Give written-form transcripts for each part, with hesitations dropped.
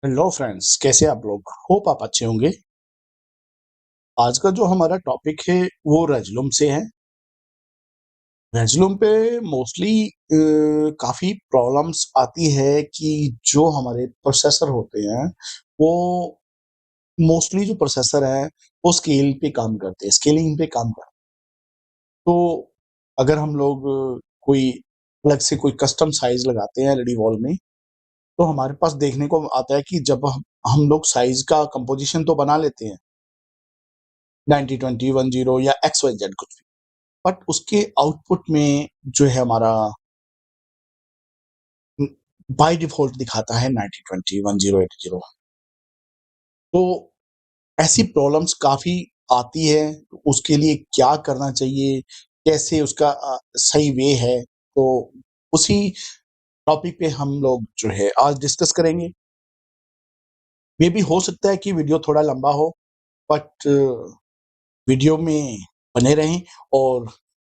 Hello friends, कैसे आप लोग? होप आप अच्छे होंगे। आज का जो हमारा टॉपिक है वो रेजलूम से है। रेजलूम पे मोस्टली काफ़ी प्रॉब्लम्स आती है कि जो हमारे प्रोसेसर होते हैं वो मोस्टली जो प्रोसेसर है वो स्केल पे काम करते हैं, स्केलिंग पे काम करते हैं। तो अगर हम लोग कोई अलग से कोई कस्टम साइज लगाते हैं एलईडी वॉल में, तो हमारे पास देखने को आता है कि जब हम लोग साइज का कंपोजिशन तो बना लेते हैं 90-20, 10 या एक्स वाई जेड कुछ भी, बट उसके आउटपुट में जो है हमारा बाय डिफॉल्ट दिखाता है 90-20, 10-80। तो ऐसी प्रॉब्लम्स काफी आती है। तो उसके लिए क्या करना चाहिए, कैसे उसका सही वे है, तो उसी टॉपिक पे हम लोग जो है आज डिस्कस करेंगे। ये भी हो सकता है कि वीडियो थोड़ा लंबा हो, बट वीडियो में बने रहें। और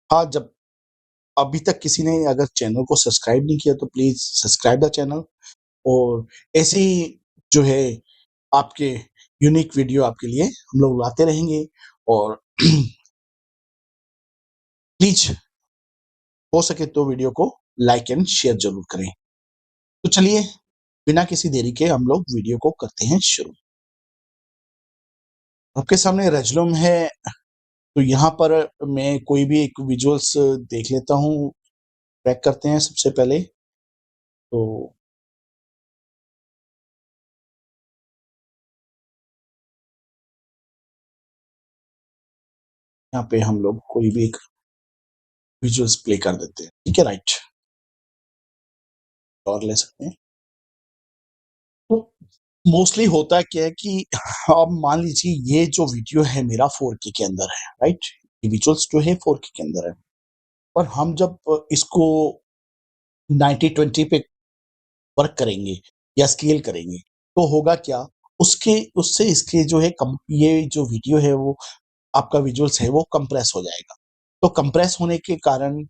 हाँ, जब अभी तक किसी ने अगर चैनल को सब्सक्राइब नहीं किया तो प्लीज सब्सक्राइब द चैनल। और ऐसे ही जो है आपके यूनिक वीडियो आपके लिए हम लोग लाते रहेंगे। और प्लीज हो सके तो वीडियो को लाइक एंड शेयर जरूर करें। तो चलिए, बिना किसी देरी के हम लोग वीडियो को करते हैं शुरू। आपके सामने रेजलूम है, तो यहाँ पर मैं कोई भी एक विजुअल्स देख लेता हूँ। ट्रैक करते हैं सबसे पहले। तो यहाँ पे हम लोग कोई भी एक विजुअल्स प्ले कर देते हैं, ठीक है, राइट। और ले सकते हैं। तो मोस्टली होता क्या है कि अब मान लीजिए ये जो वीडियो है मेरा 4K के अंदर है, राइट। ये विजुअल्स जो है 4K के अंदर है, और हम जब इसको 90-20 पे वर्क करेंगे या स्केल करेंगे, तो होगा क्या, उसके उससे इसके जो है ये जो वीडियो है वो आपका विजुअल्स है वो कंप्रेस हो जाएगा। तो कंप्रेस होने के कारण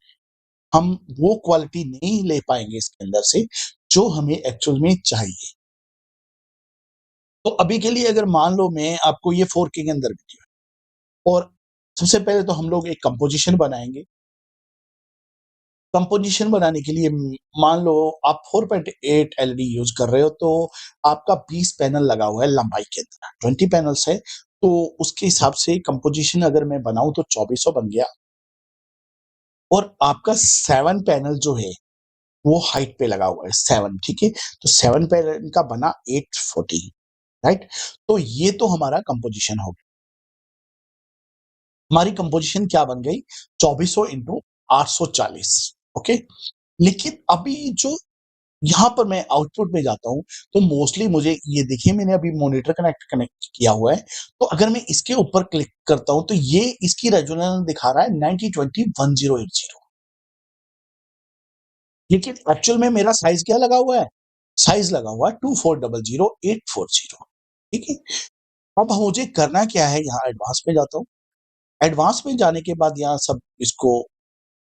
हम वो क्वालिटी नहीं ले पाएंगे इसके अंदर से जो हमें एक्चुअल में चाहिए। तो अभी के लिए अगर मान लो मैं आपको ये 4K के अंदर वीडियो है, और सबसे पहले तो हम लोग एक कंपोजिशन बनाएंगे। कंपोजिशन बनाने के लिए मान लो आप 4.8 एलईडी यूज कर रहे हो, तो आपका 20 पैनल लगा हुआ है लंबाई के अंदर, 20 पैनल्स है। तो उसके हिसाब से कंपोजिशन अगर मैं बनाऊं तो 2400 बन गया। और आपका 7 पैनल जो है वो हाइट पे लगा हुआ है 7, ठीक है। तो 7 पैनल का बना 840, राइट। तो ये तो हमारा कंपोजिशन हो गया। हमारी कंपोजिशन क्या बन गई, 2400 इंटू 840, ओके। लेकिन अभी जो यहाँ पर मैं आउटपुट में जाता हूँ, तो मोस्टली मुझे ये देखिए, मैंने अभी मॉनिटर कनेक्ट किया हुआ है। तो अगर मैं इसके ऊपर क्लिक करता हूँ तो ये इसकी रेजोनेंस दिखा रहा है 90-20-1080। लेकिन एक्चुअल में मेरा साइज क्या लगा हुआ है, साइज लगा हुआ है 2400-840, ठीक है। अब मुझे करना क्या है, यहाँ एडवांस में जाता हूँ। एडवांस में जाने के बाद यहाँ सब इसको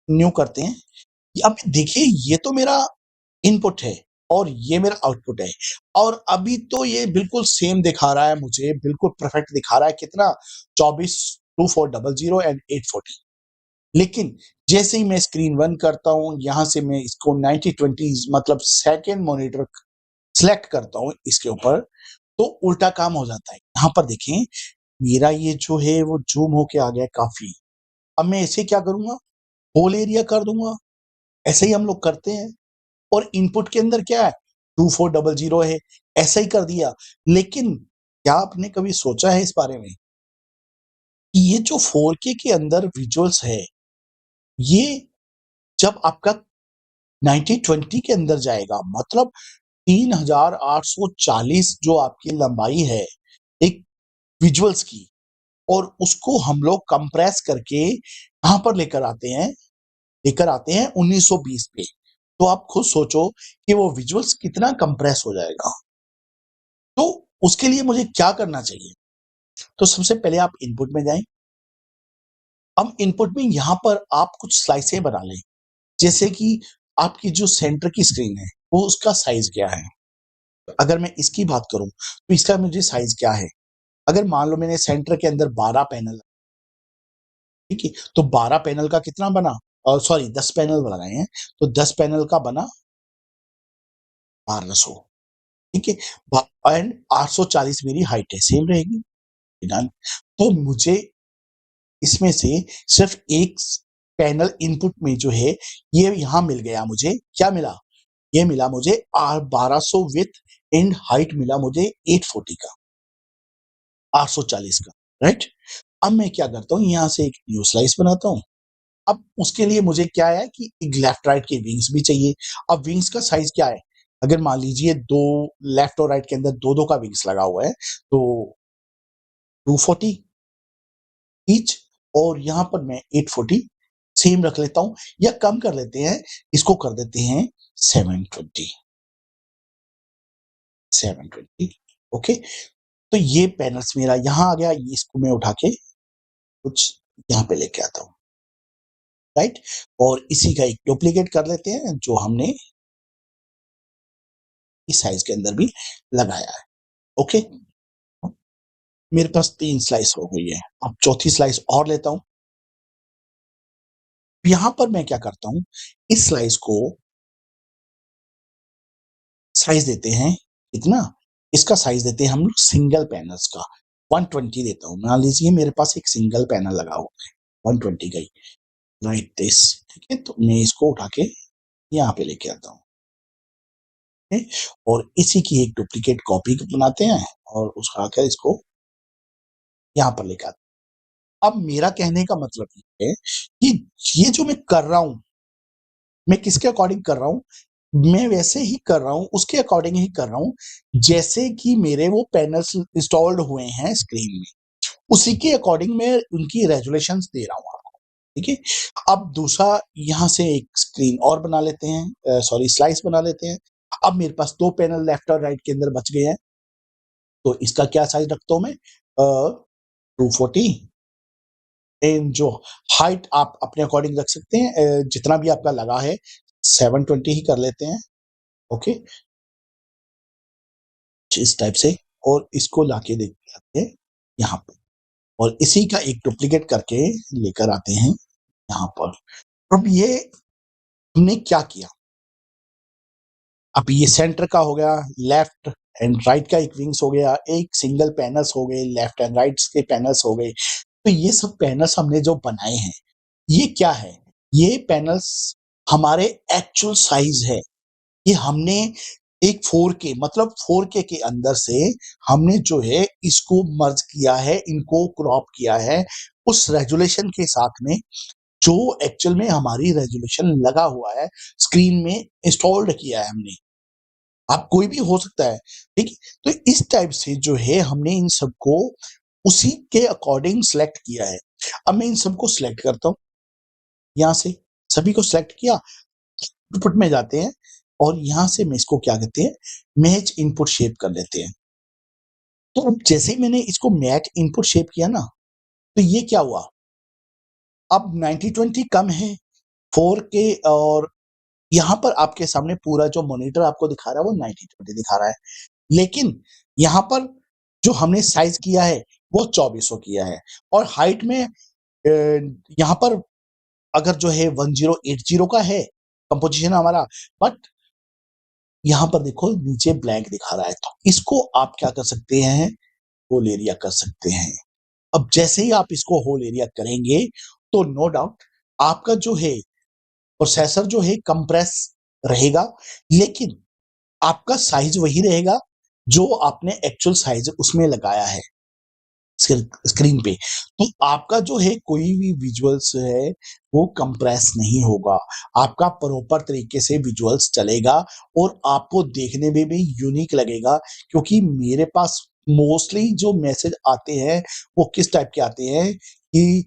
न्यू करते हैं। अब देखिए, ये तो मेरा इनपुट है और ये मेरा आउटपुट है, और अभी तो ये बिल्कुल सेम दिखा रहा है, मुझे बिल्कुल परफेक्ट दिखा रहा है। कितना, 24, 2400 एंड 840। लेकिन जैसे ही मैं स्क्रीन वन करता हूँ, यहाँ से मैं इसको 90-20 मतलब सेकेंड मॉनिटर सिलेक्ट करता हूँ इसके ऊपर, तो उल्टा काम हो जाता है। यहाँ पर देखें, मेरा ये जो है वो जूम होके आ गया काफी। अब मैं इसे क्या करूंगा, होल एरिया कर दूंगा। ऐसे ही हम लोग करते हैं। और इनपुट के अंदर क्या है, 2400 है, ऐसा ही कर दिया। लेकिन क्या आपने कभी सोचा है इस बारे में कि ये जो 4K के अंदर विजुअल्स है, ये जब आपका 90-20 के अंदर जाएगा, मतलब 3840 जो आपकी लंबाई है एक विजुअल्स की, और उसको हम लोग कंप्रेस करके कहां पर लेकर आते हैं 1920 पे। तो आप खुद सोचो कि वो विजुअल्स कितना कंप्रेस हो जाएगा। तो उसके लिए मुझे क्या करना चाहिए, तो सबसे पहले आप इनपुट में जाएं। अब इनपुट में यहां पर आप कुछ स्लाइसें बना लें। जैसे कि आपकी जो सेंटर की स्क्रीन है वो उसका साइज क्या है, अगर मैं इसकी बात करूँ, तो इसका मुझे साइज़ क्या है? अगर मान लो मैंने सेंटर के अंदर 12 पैनल, ठीक है? तो 12 पैनल का कितना बना? सॉरी 10 पैनल बनाए हैं, तो 10 पैनल का बना 1200, ठीक है? एंड 840 मेरी हाइट है, सेम रहेगी, डन। तो मुझे इसमें से सिर्फ एक पैनल इनपुट में जो है, ये यहाँ मिल गया मुझे, क्या मिला? ये मिला मुझे 1200 विड्थ एंड हाइट मिला मुझे 840 का, 840 का, राइट? अब मैं क्या करता हूँ, यहाँ से एक न्यू स्लाइस बनाता हूँ। अब उसके लिए मुझे क्या है कि एक लेफ्ट राइट के विंग्स भी चाहिए। अब विंग्स का साइज क्या है? अगर मान लीजिए 2 लेफ्ट और राइट के अंदर 2-2 का विंग्स लगा हुआ है, तो 240 ईच, और यहाँ पर मैं 840 सेम रख लेता हूँ, या कम कर लेते हैं, इसको कर देते हैं 720, 720, ओके? तो ये पैनल्स मेरा यहाँ आ गया, ये इसको मैं उठा के कुछ यहाँ पे लेके आता हूँ, राइट? और इसी का एक डुप्लीकेट कर लेते हैं, जो हमने इस साइज के अंदर भी लगाया है, ओके? मेरे पास 3 स्लाइस हो गई है। अब चौथी स्लाइस और लेता हूँ। यहाँ पर मैं क्या करता हूँ, इस स्लाइस को साइज देते हैं कितना? इसका साइज देते हैं हम लोग सिंगल पैनल्स का, 120 देता हूँ। मान लीजिए मेरे पास एक सिंगल पैनल लगा हुआ है, 120 का ही, लाइक दिस, ठीक है? तो मैं इसको उठा के यहाँ पे लेके आता हूँ, ठीक है? और इसी की एक डुप्लीकेट कॉपी बनाते हैं और उसका आकर इसको यहाँ पर लेके आते हैं। अब मेरा कहने का मतलब ये है कि ये जो मैं कर रहा हूँ, मैं किसके अकॉर्डिंग कर रहा हूँ? मैं वैसे ही कर रहा हूँ, उसके अकॉर्डिंग ही कर रहा हूँ, जैसे कि मेरे वो पैनल्स इंस्टॉल्ड हुए हैं स्क्रीन में, उसी के अकॉर्डिंग मैं उनकी रेज़ोल्यूशंस दे रहा हूँ आपको, ठीक है? अब दूसरा यहाँ से एक स्क्रीन और बना लेते हैं, सॉरी स्लाइस बना लेते हैं। अब मेरे पास 2 पैनल लेफ्ट और राइट के अंदर बच गए हैं, तो इसका क्या साइज़ रखता हूँ मैं? 240, एंड जो हाइट आप अपने अकॉर्डिंग रख सकते हैं, जितना भी आपका लगा है, 720 ही कर लेते हैं, ओके? इस टाइप से, और इसको लाके देखते हैं यहाँ पे, और इसी का एक डुप्लीकेट करके लेकर आते हैं यहाँ पर। अब ये हमने क्या किया? अब ये सेंटर का हो गया, लेफ्ट एंड राइट का एक विंग्स हो गया, एक सिंगल पैनल्स हो गए, लेफ्ट एंड राइट्स के पैनल्स हो गए। तो ये सब पैनल्स हमने जो बनाए हैं, ये क्या है? ये पैनल्स हमारे एक्चुअल साइज़ है। ये हमने एक 4K, मतलब 4K के अंदर से हमने जो है इसको मर्ज किया है, इनको क्रॉप किया है, उस रेज़ोल्यूशन के साथ में, जो एक्चुअल में हमारी रेज़ोल्यूशन लगा हुआ है, स्क्रीन में इंस्टॉल्ड किया है हमने। अब कोई भी हो सकता है, ठीक है? तो इस टाइप से जो है हमने इन सबको उसी के अकॉर्डिंग सेलेक्ट किया है। अब मैं इन सबको सेलेक्ट करता हूँ, यहाँ से सभी को सेलेक्ट किया, इनपुट में जाते हैं, और यहाँ से मैं इसको क्या कहते हैं, मैच इनपुट शेप कर लेते हैं। तो अब जैसे ही मैंने इसको मैच इनपुट शेप किया ना, तो ये क्या हुआ? अब 90-20 कम है, 4K, और यहाँ पर आपके सामने पूरा जो मॉनिटर आपको दिखा रहा है वो 90-20 दिखा रहा है। लेकिन यहाँ पर जो हमने साइज़ किया है वो 2400 किया है, और हाइट में यहाँ पर अगर जो है 1080 का है कंपोज़िशन हमारा, बट यहाँ पर देखो नीचे ब्लैंक दिखा रहा है, तो इसको आप क्या कर सकते हैं, होल एरिया कर सकते हैं। अब जैसे ही आप इसको होल एरिया करेंगे, तो नो डाउट आपका जो है प्रोसेसर जो है कंप्रेस रहेगा, लेकिन आपका साइज़ वही रहेगा जो आपने एक्चुअल साइज़ उसमें लगाया है स्क्रीन पे। तो आपका जो है कोई भी विजुअल्स है वो कंप्रेस नहीं होगा, आपका प्रॉपर तरीके से विजुअल्स चलेगा, और आपको देखने में भी यूनिक लगेगा, क्योंकि मेरे पास मोस्टली जो मैसेज आते हैं वो किस टाइप के आते हैं कि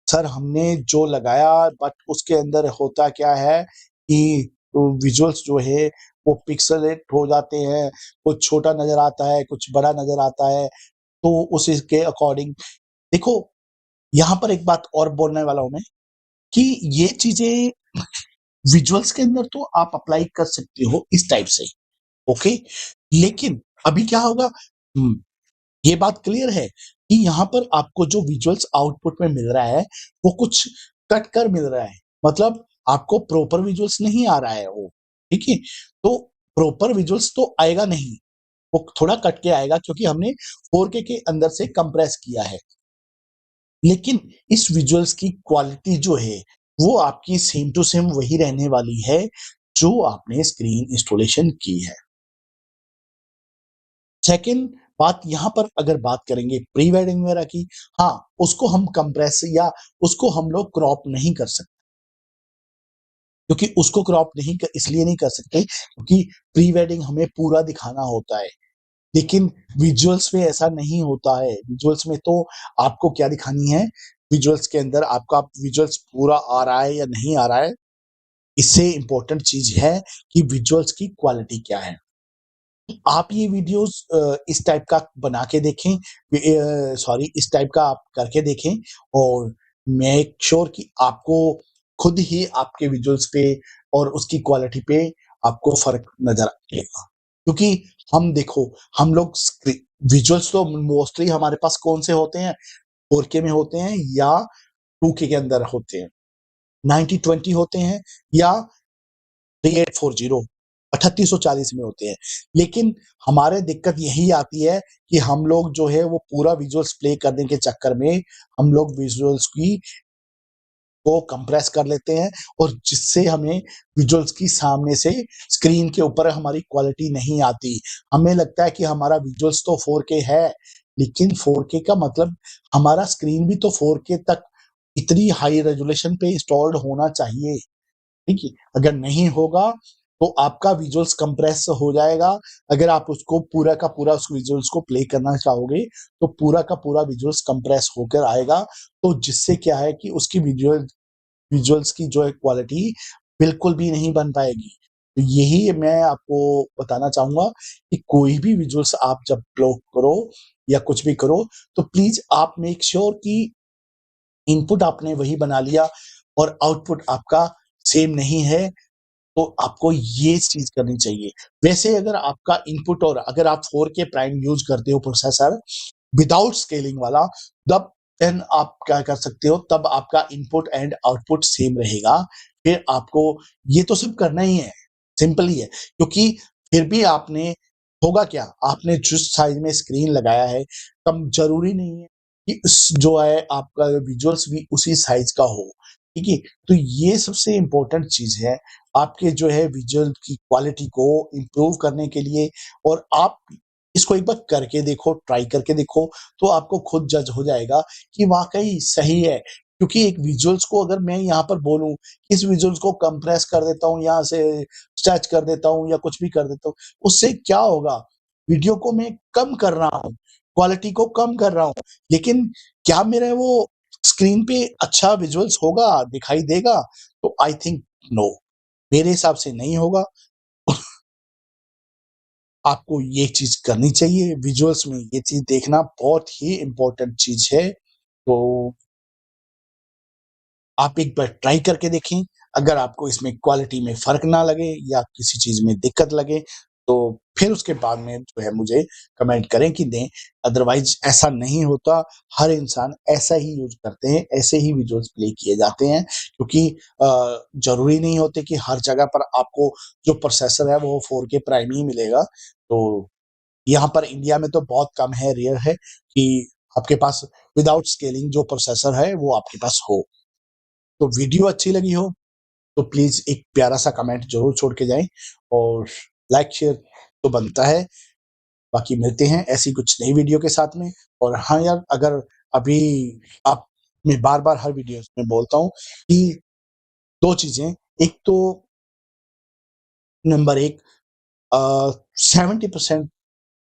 सर हमने जो लगाया, बट उसके अंदर होता क्या है कि विजुअल्स जो है वो पिक्सेलेट हो जाते हैं, कुछ छोटा नज़र आता है, कुछ बड़ा नज़र आता है। तो उसी के अकॉर्डिंग देखो, यहाँ पर एक बात और बोलने वाला हूँ मैं, कि ये चीज़ें विजुअल्स के अंदर तो आप अप्लाई कर सकते हो इस टाइप से, ओके? लेकिन अभी क्या होगा, ये बात क्लियर है कि यहाँ पर आपको जो विजुअल्स आउटपुट में मिल रहा है, वो कुछ कट कर मिल रहा है। मतलब आपको प्रॉपर विजुअल्स नहीं आ रहा है वो, ठीक है? तो प्रॉपर विजुअल्स तो आएगा नहीं, वो थोड़ा कट के आएगा क्योंकि हमने 4K के अंदर से कंप्रेस किया है। लेकिन इस विजुअल्स की क्वालिटी जो है, वो आपकी सेम टू सेम वही रहने वाली है, जो आपने स्क्रीन इंस्टॉलेशन की है। सेकंड बात यहाँ पर अगर बात करेंगे प्री वेडिंग वगैरह की, हाँ, उसको हम कंप्रेस या उसको हम लोग क्रॉप नहीं कर सकते, क्योंकि उसको क्रॉप नहीं कर इसलिए नहीं कर सकते क्योंकि प्री वेडिंग हमें पूरा दिखाना होता है। लेकिन विजुअल्स में ऐसा नहीं होता है। विजुअल्स में तो आपको क्या दिखानी है, विजुअल्स के अंदर आपका विजुअल्स पूरा आ रहा है या नहीं आ रहा है, इससे इम्पोर्टेंट चीज़ है कि विजुअल्स की क्वालिटी क्या है। आप ये वीडियोस इस टाइप का बना के देखें, सॉरी इस टाइप का आप करके देखें और मेक श्योर कि आपको खुद ही आपके विजुअल्स पे और उसकी क्वालिटी पे आपको फ़र्क नज़र आएगा। क्योंकि हम देखो, हम लोग विजुअल्स तो मोस्टली हमारे पास कौन से होते हैं, 4K में होते हैं या 2K के अंदर होते हैं, 90-20 होते हैं या 3840 3840 में होते हैं। लेकिन हमारे दिक्कत यही आती है कि हम लोग जो है वो पूरा विजुअल्स प्ले करने के चक्कर में हम लोग विजुअल्स की को कंप्रेस कर लेते हैं और जिससे हमें विजुअल्स की सामने से स्क्रीन के ऊपर हमारी क्वालिटी नहीं आती। हमें लगता है कि हमारा विजुअल्स तो 4K है, लेकिन 4K का मतलब हमारा स्क्रीन भी तो 4K तक इतनी हाई रेज़ोल्यूशन पे इंस्टॉल्ड होना चाहिए। ठीक है? अगर नहीं होगा, तो आपका विजुअल्स कंप्रेस हो जाएगा। अगर आप उसको पूरा का पूरा उस विजुअल्स को प्ले करना चाहोगे, तो पूरा का पूरा विजुअल्स कंप्रेस होकर आएगा। तो जिससे क्या है कि उसकी विजुअल्स की जो है क्वालिटी बिल्कुल भी नहीं बन पाएगी। तो यही मैं आपको बताना चाहूँगा कि कोई भी विजुअल्स आप जब अपलोड करो या कुछ भी करो, तो प्लीज़ आप मेक श्योर कि इनपुट आपने वही बना लिया और आउटपुट आपका सेम नहीं है, तो आपको ये चीज़ करनी चाहिए। वैसे अगर आपका इनपुट और अगर आप 4K प्राइम यूज़ करते हो प्रोसेसर विदाउट स्केलिंग वाला, तब देन आप क्या कर सकते हो, तब आपका इनपुट एंड आउटपुट सेम रहेगा। फिर आपको ये तो सब करना ही है, सिंपल ही है, क्योंकि फिर भी आपने होगा क्या, आपने जिस साइज़ में स्क्रीन लगाया है, तब ज़रूरी नहीं है कि उस जो है आपका विजुअल्स भी उसी साइज़ का हो, ठीक है? तो ये सबसे इम्पोर्टेंट चीज़ है, आपके जो है विजुअल की क्वालिटी को इम्प्रूव करने के लिए और आप इसको एक बार करके देखो, ट्राई करके देखो, तो आपको खुद जज हो जाएगा कि वाक़ई सही है। क्योंकि एक विजुअल्स को अगर मैं यहाँ पर बोलूँ, इस विजुअल्स को कंप्रेस कर देता हूँ, यहाँ से स्ट्रेच कर देता हूँ या कुछ भी कर देता हूँ, उससे क्या होगा? वीडियो को मैं कम कर रहा हूँ, क्वालिटी को कम कर रहा हूँ, लेकिन क्या मेरा वो स्क्रीन पे अच्छा विजुअल्स होगा, दिखाई देगा? तो आई थिंक नो, मेरे हिसाब से नहीं होगा। आपको ये चीज़ करनी चाहिए, विजुअल्स में ये चीज़ देखना बहुत ही इम्पोर्टेंट चीज़ है। तो आप एक बार ट्राई करके देखें, अगर आपको इसमें क्वालिटी में फ़र्क ना लगे या किसी चीज़ में दिक्कत लगे, तो फिर उसके बाद में जो है मुझे कमेंट करें कि दें, अदरवाइज़ ऐसा नहीं होता, हर इंसान ऐसा ही यूज़ करते हैं, ऐसे ही विजुअल्स प्ले किए जाते हैं क्योंकि ज़रूरी नहीं होते कि हर जगह पर आपको जो प्रोसेसर है वो 4K प्राइम ही मिलेगा। तो यहाँ पर इंडिया में तो बहुत कम है, रेयर है कि आपके पास विदाउट स्केलिंग जो प्रोसेसर है वो आपके पास हो। तो वीडियो अच्छी लगी हो तो प्लीज़ एक प्यारा-सा कमेंट ज़रूर छोड़ के जाएँ और लाइक शेयर तो बनता है। बाकी मिलते हैं ऐसी कुछ नई वीडियो के साथ में और हाँ यार, अगर अभी आप मैं बार-बार हर वीडियोज़ में बोलता हूँ कि 2 चीज़ें, एक तो नंबर 1 70%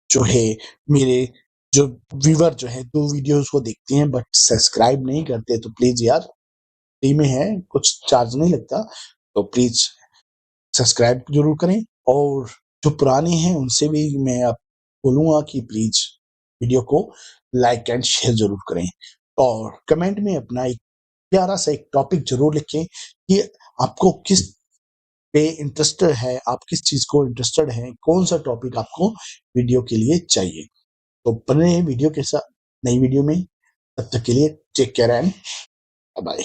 जो है मेरे जो व्यूअर जो है 2 वीडियोज़ को देखते हैं बट सब्सक्राइब नहीं करते, तो प्लीज़ यार फ्री में है, कुछ चार्ज नहीं लगता, तो प्लीज़ सब्सक्राइब ज़रूर करें और जो पुराने हैं उनसे भी मैं अब बोलूँगा कि प्लीज़ वीडियो को लाइक एंड शेयर ज़रूर करें और कमेंट में अपना एक प्यारा-सा एक टॉपिक ज़रूर लिखें कि आपको किस पे इंटरेस्टेड है, आप किस चीज को इंटरेस्टेड है, कौन सा टॉपिक आपको वीडियो के लिए चाहिए। तो बने वीडियो के साथ नई वीडियो में, तब तक के लिए टेक केयर एंड बाय।